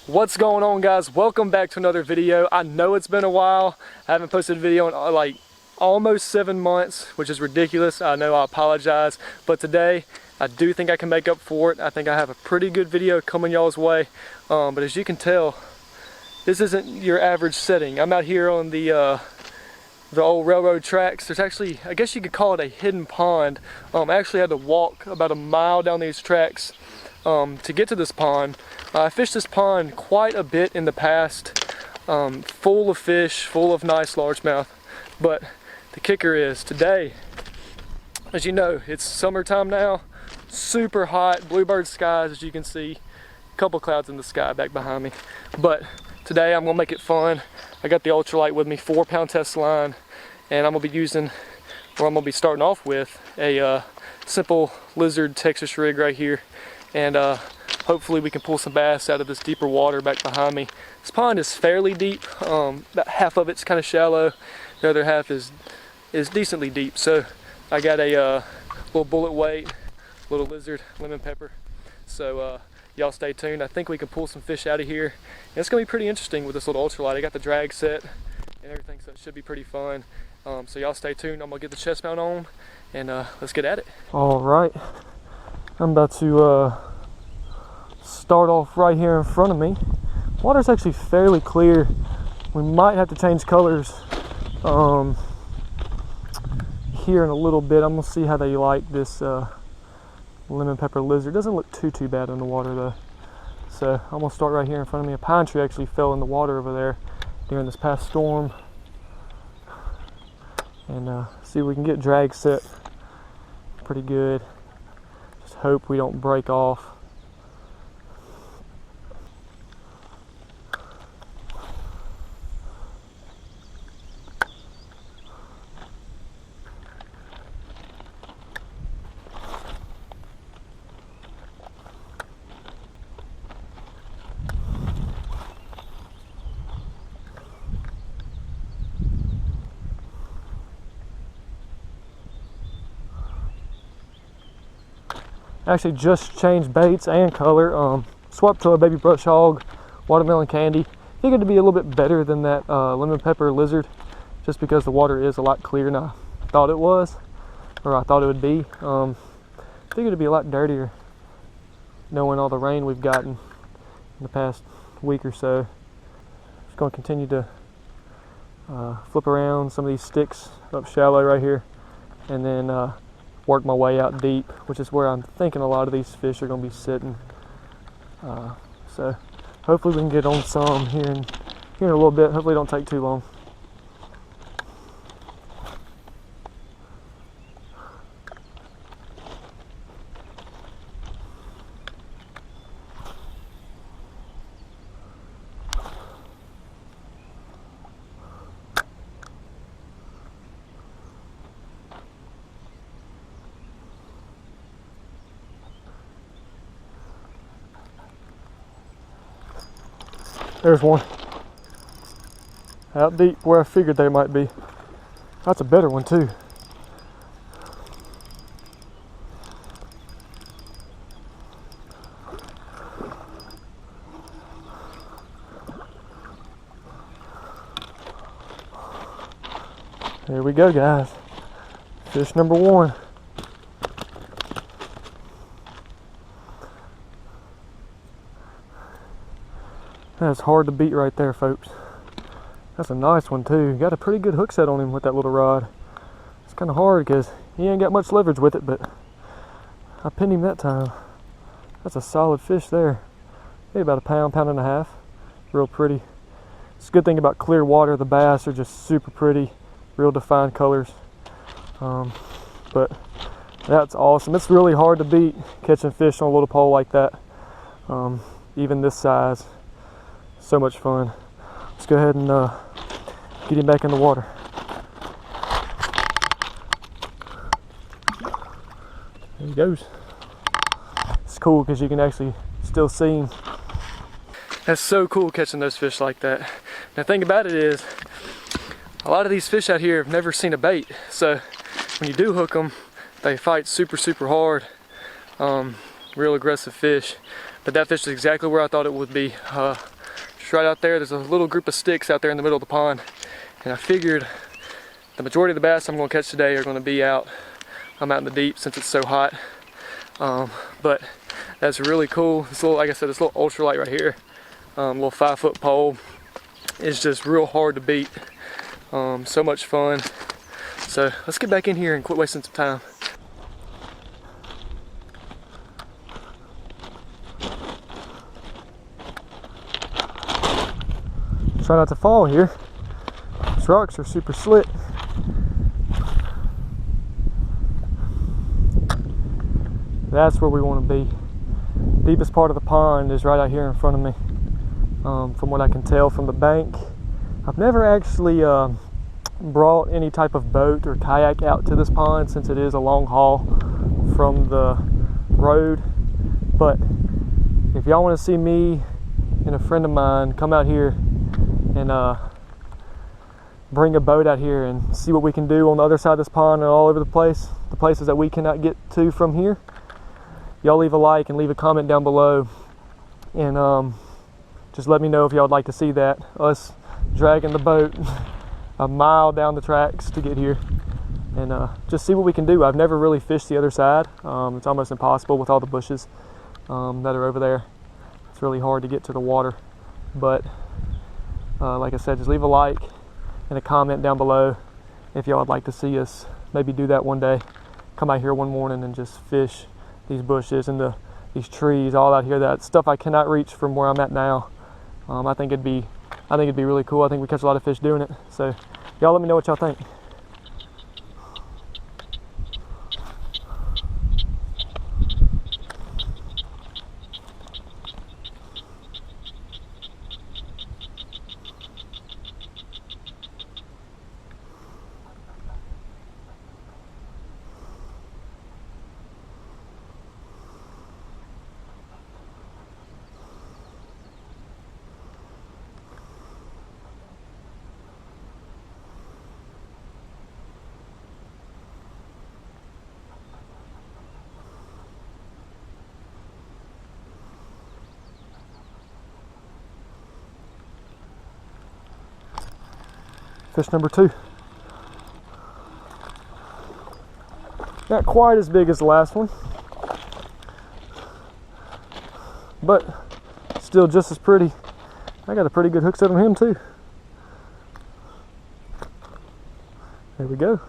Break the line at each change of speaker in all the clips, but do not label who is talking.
What's going on, guys? Welcome back to another video. I know it's been a while. I haven't posted a video in like almost 7 months, which is ridiculous. I know, I apologize, but today I do think I can make up for it. I think I have a pretty good video coming y'all's way, but as you can tell, this isn't your average setting. I'm out here on the old railroad tracks. There's actually, I guess you could call it a hidden pond. I actually had to walk about a mile down these tracks to get to this pond. I fished this pond quite a bit in the past, full of fish, full of nice largemouth. But the kicker is today, as you know, it's summertime now, super hot, bluebird skies as you can see, a couple clouds in the sky back behind me. But today I'm gonna make it fun. I got the Ultralight with me, 4-pound test line, and I'm gonna be starting off with a simple lizard Texas rig right here, and hopefully we can pull some bass out of this deeper water back behind me. This pond is fairly deep. About half of it's kind of shallow, the other half is decently deep. So I got a little bullet weight, little lizard, lemon pepper. So y'all stay tuned. I think we can pull some fish out of here. And it's gonna be pretty interesting with this little ultralight. I got the drag set and everything, so it should be pretty fun. So y'all stay tuned. I'm gonna get the chest mount on and let's get at it. All right, I'm about to start off right here in front of me. Water's actually fairly clear. We might have to change colors here in a little bit. I'm gonna see how they like this lemon pepper lizard. Doesn't look too bad in the water though. So I'm gonna start right here in front of me. A pine tree actually fell in the water over there during this past storm, and see if we can get drag set pretty good. Just hope we don't break off. Actually just changed baits and color. Swapped to a baby brush hog, watermelon candy. Figured to be a little bit better than that lemon pepper lizard, just because the water is a lot clearer than I thought it was, or I thought it would be. Figured it'd be a lot dirtier, knowing all the rain we've gotten in the past week or so. Just gonna continue to flip around some of these sticks up shallow right here, and then work my way out deep, which is where I'm thinking a lot of these fish are going to be sitting. So hopefully we can get on some here in a little bit. Hopefully it don't take too long. There's one. Out deep where I figured they might be. That's a better one too. Here we go, guys. Fish number one. That's hard to beat right there, folks. That's a nice one too. Got a pretty good hook set on him with that little rod. It's kind of hard because he ain't got much leverage with it, but I pinned him that time. That's a solid fish there. Maybe about a pound and a half. Real pretty. It's a good thing about clear water. The bass are just super pretty, real defined colors. But that's awesome. It's really hard to beat catching fish on a little pole like that, even this size. So much fun. Let's go ahead and get him back in the water. There he goes. It's cool because you can actually still see him. That's so cool catching those fish like that. The thing about it is, a lot of these fish out here have never seen a bait. So when you do hook them, they fight super hard. Real aggressive fish. But that fish is exactly where I thought it would be. It's right out there. There's a little group of sticks out there in the middle of the pond. And I figured the majority of the bass I'm going to catch today are going to be out. I'm out in the deep since it's so hot. But that's really cool. This little, like I said, this little ultralight right here, little 5-foot pole, is just real hard to beat. So much fun. So let's get back in here and quit wasting some time. Try not to fall here. These rocks are super slick. That's where we want to be. Deepest part of the pond is right out here in front of me. From what I can tell from the bank. I've never actually brought any type of boat or kayak out to this pond since it is a long haul from the road. But if y'all want to see me and a friend of mine come out here and bring a boat out here and see what we can do on the other side of this pond and all over the place, the places that we cannot get to from here, y'all leave a like and leave a comment down below, and just let me know if y'all would like to see that. Us dragging the boat a mile down the tracks to get here, and just see what we can do. I've never really fished the other side. It's almost impossible with all the bushes that are over there. It's really hard to get to the water, but like I said, just leave a like and a comment down below if y'all would like to see us maybe do that one day. Come out here one morning and just fish these bushes and these trees all out here. That stuff I cannot reach from where I'm at now. I think it'd be really cool. I think we catch a lot of fish doing it. So y'all let me know what y'all think. Fish number 2. Not quite as big as the last one, but still just as pretty. I got a pretty good hook set on him too. There we go.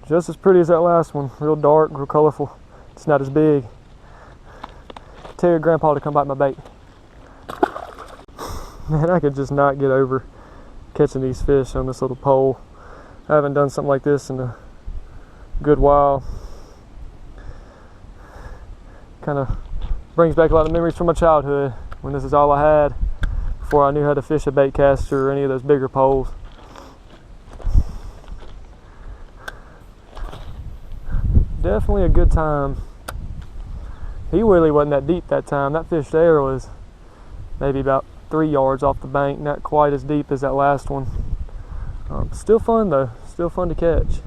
Just as pretty as that last one. Real dark, real colorful. It's not as big. Tell your grandpa to come bite my bait. Man, I could just not get over catching these fish on this little pole. I haven't done something like this in a good while. Kind of brings back a lot of memories from my childhood when this is all I had before I knew how to fish a bait caster or any of those bigger poles. Definitely a good time. He really wasn't that deep that time. That fish there was maybe about 3 yards off the bank, not quite as deep as that last one. Still fun though, still fun to catch.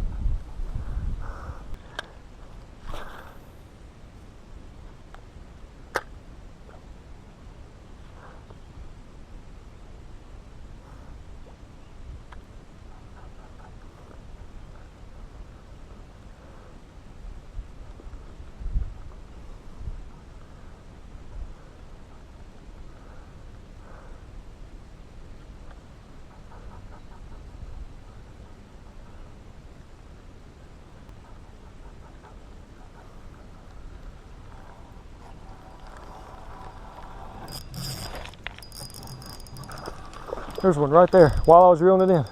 There's one right there while I was reeling it in.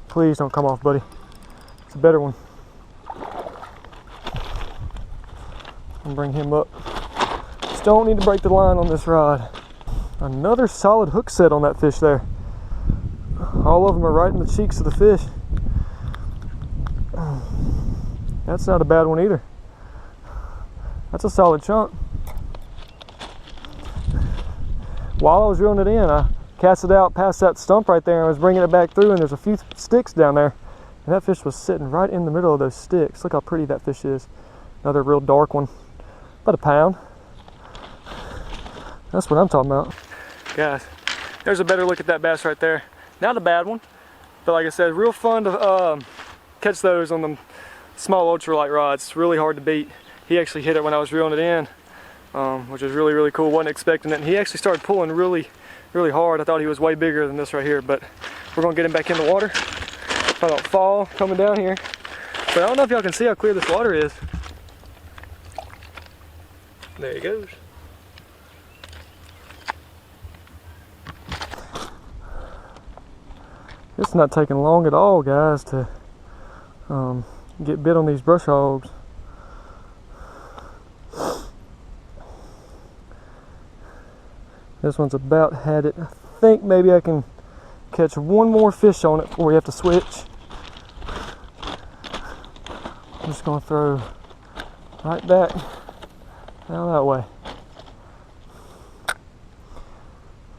Please don't come off, buddy. It's a better one. And bring him up. Just don't need to break the line on this rod. Another solid hook set on that fish there. All of them are right in the cheeks of the fish. That's not a bad one either. That's a solid chunk. While I was reeling it in, I cast it out past that stump right there and I was bringing it back through, and there's a few sticks down there, and that fish was sitting right in the middle of those sticks. Look how pretty that fish is. Another real dark one, about a pound. That's what I'm talking about. Guys, There's a better look at that bass right there. Not a bad one, but like I said, real fun to catch those on the small ultralight rods. It's really hard to beat. He actually hit it when I was reeling it in, which is really, really cool. Wasn't expecting it. And he actually started pulling really, really hard. I thought he was way bigger than this right here, but we're gonna get him back in the water. If I don't fall coming down here. But I don't know if y'all can see how clear this water is. There he goes. It's not taking long at all, guys, to get bit on these brush hogs. This one's about had it. I think maybe I can catch one more fish on it before we have to switch. I'm just gonna throw right back down that way.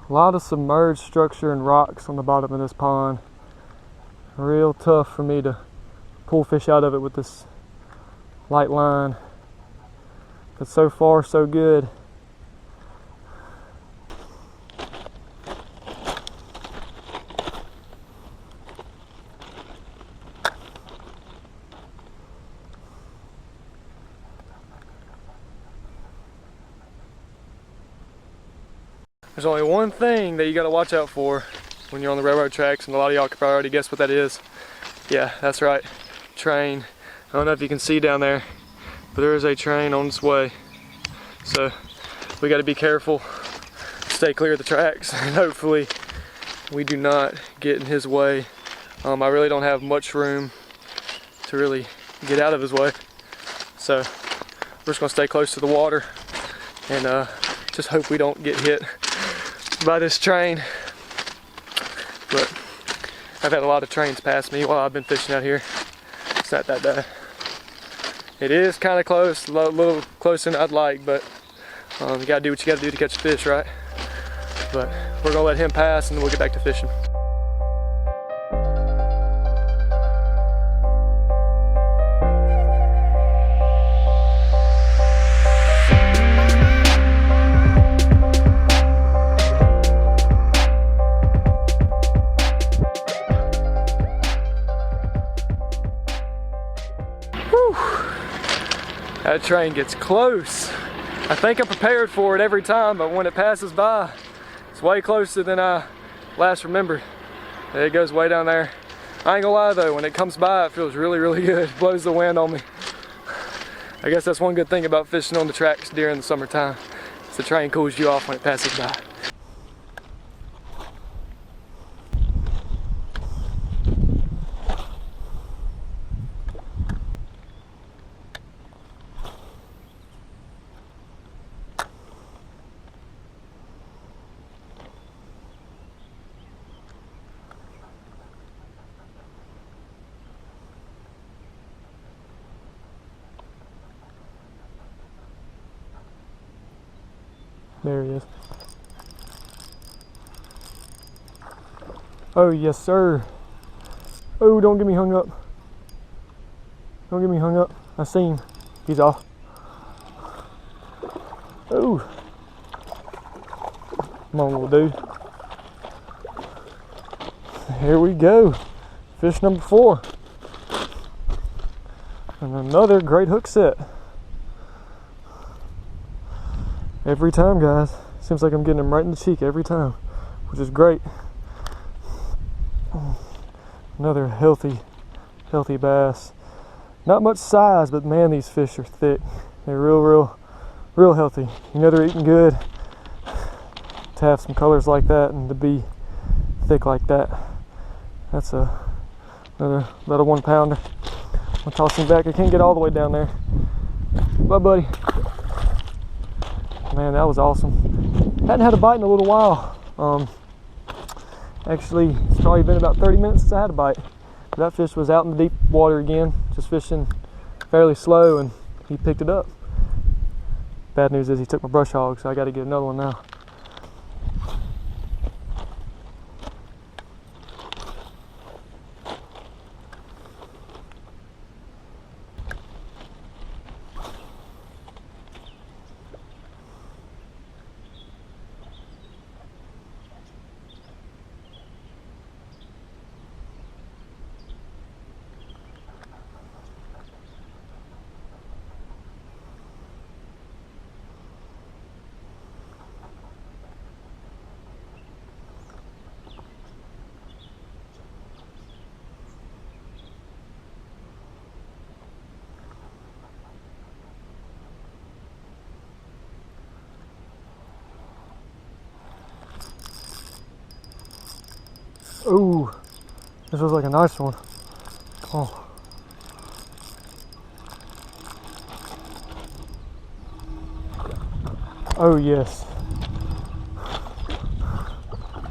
A lot of submerged structure and rocks on the bottom of this pond. Real tough for me to pull fish out of it with this light line. But so far, so good. There's only one thing that you gotta watch out for when you're on the railroad tracks, and a lot of y'all could probably already guess what that is. Yeah, that's right, train. I don't know if you can see down there, but there is a train on its way. So we gotta be careful, stay clear of the tracks, and hopefully we do not get in his way. I really don't have much room to really get out of his way. So we're just gonna stay close to the water and just hope we don't get hit by this train. But I've had a lot of trains pass me while I've been fishing out here. It's not that bad. It is kind of close, a little closer than I'd like, but you gotta do what you gotta do to catch fish, right? But we're gonna let him pass and then we'll get back to fishing. That train gets close. I think I'm prepared for it every time, but when it passes by, it's way closer than I last remembered. It goes way down there. I ain't gonna lie though, when it comes by, it feels really, really good. It blows the wind on me. I guess that's one good thing about fishing on the tracks during the summertime. Is the train cools you off when it passes by. There he is. Oh, yes, sir. Oh, don't get me hung up. Don't get me hung up. I see him. He's off. Oh. Come on, little dude. Here we go. Fish number 4. And another great hook set. Every time, guys. Seems like I'm getting them right in the cheek every time, which is great. Another healthy bass. Not much size, but man, these fish are thick. They're real healthy. You know they're eating good to have some colors like that and to be thick like that. That's another about a 1 pounder. I'll toss him back. I can't get all the way down there. Bye, buddy. Man, that was awesome. Hadn't had a bite in a little while. Actually, it's probably been about 30 minutes since I had a bite. But that fish was out in the deep water again, just fishing fairly slow, and he picked it up. Bad news is he took my brush hog, so I got to get another one now. Ooh, this was like a nice one. Oh. Oh yes.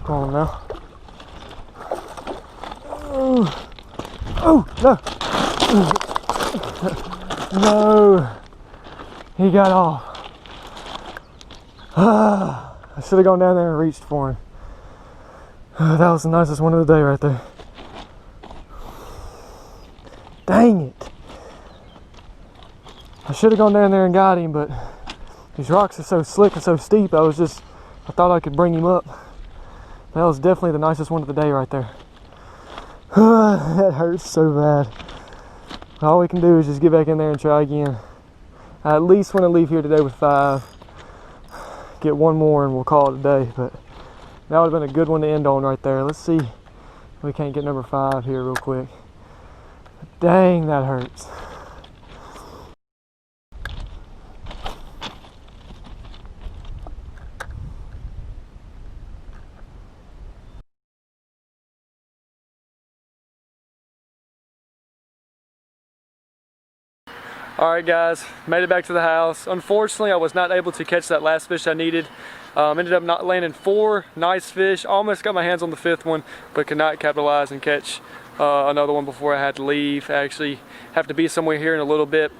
Come on now. Oh, oh no. No. He got off. I should have gone down there and reached for him. That was the nicest one of the day right there. Dang it. I should have gone down there and got him, but these rocks are so slick and so steep, I thought I could bring him up. That was definitely the nicest one of the day right there. That hurts so bad. All we can do is just get back in there and try again. I at least want to leave here today with 5. Get one more and we'll call it a day, but that would have been a good one to end on right there. Let's see if we can't get number 5 here real quick. Dang, that hurts. Alright guys, made it back to the house. Unfortunately, I was not able to catch that last fish I needed. Ended up not landing 4 nice fish. Almost got my hands on the 5th one, but could not capitalize and catch another one before I had to leave. I actually have to be somewhere here in a little bit.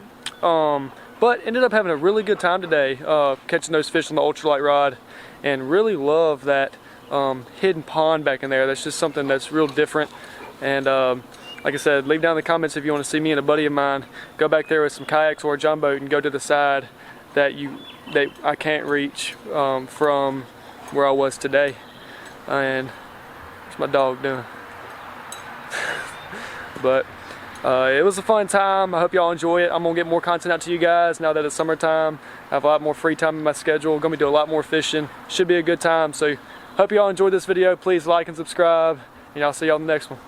But ended up having a really good time today, catching those fish on the ultralight rod, and really love that hidden pond back in there. That's just something that's real different. And like I said, leave down in the comments if you want to see me and a buddy of mine go back there with some kayaks or a jump boat and go to the side that I can't reach from where I was today. And what's my dog doing? But it was a fun time. I hope y'all enjoy it. I'm gonna get more content out to you guys now that it's summertime. I have a lot more free time in my schedule. Gonna be doing a lot more fishing. Should be a good time. So hope y'all enjoyed this video. Please like and subscribe, and I'll see y'all in the next one.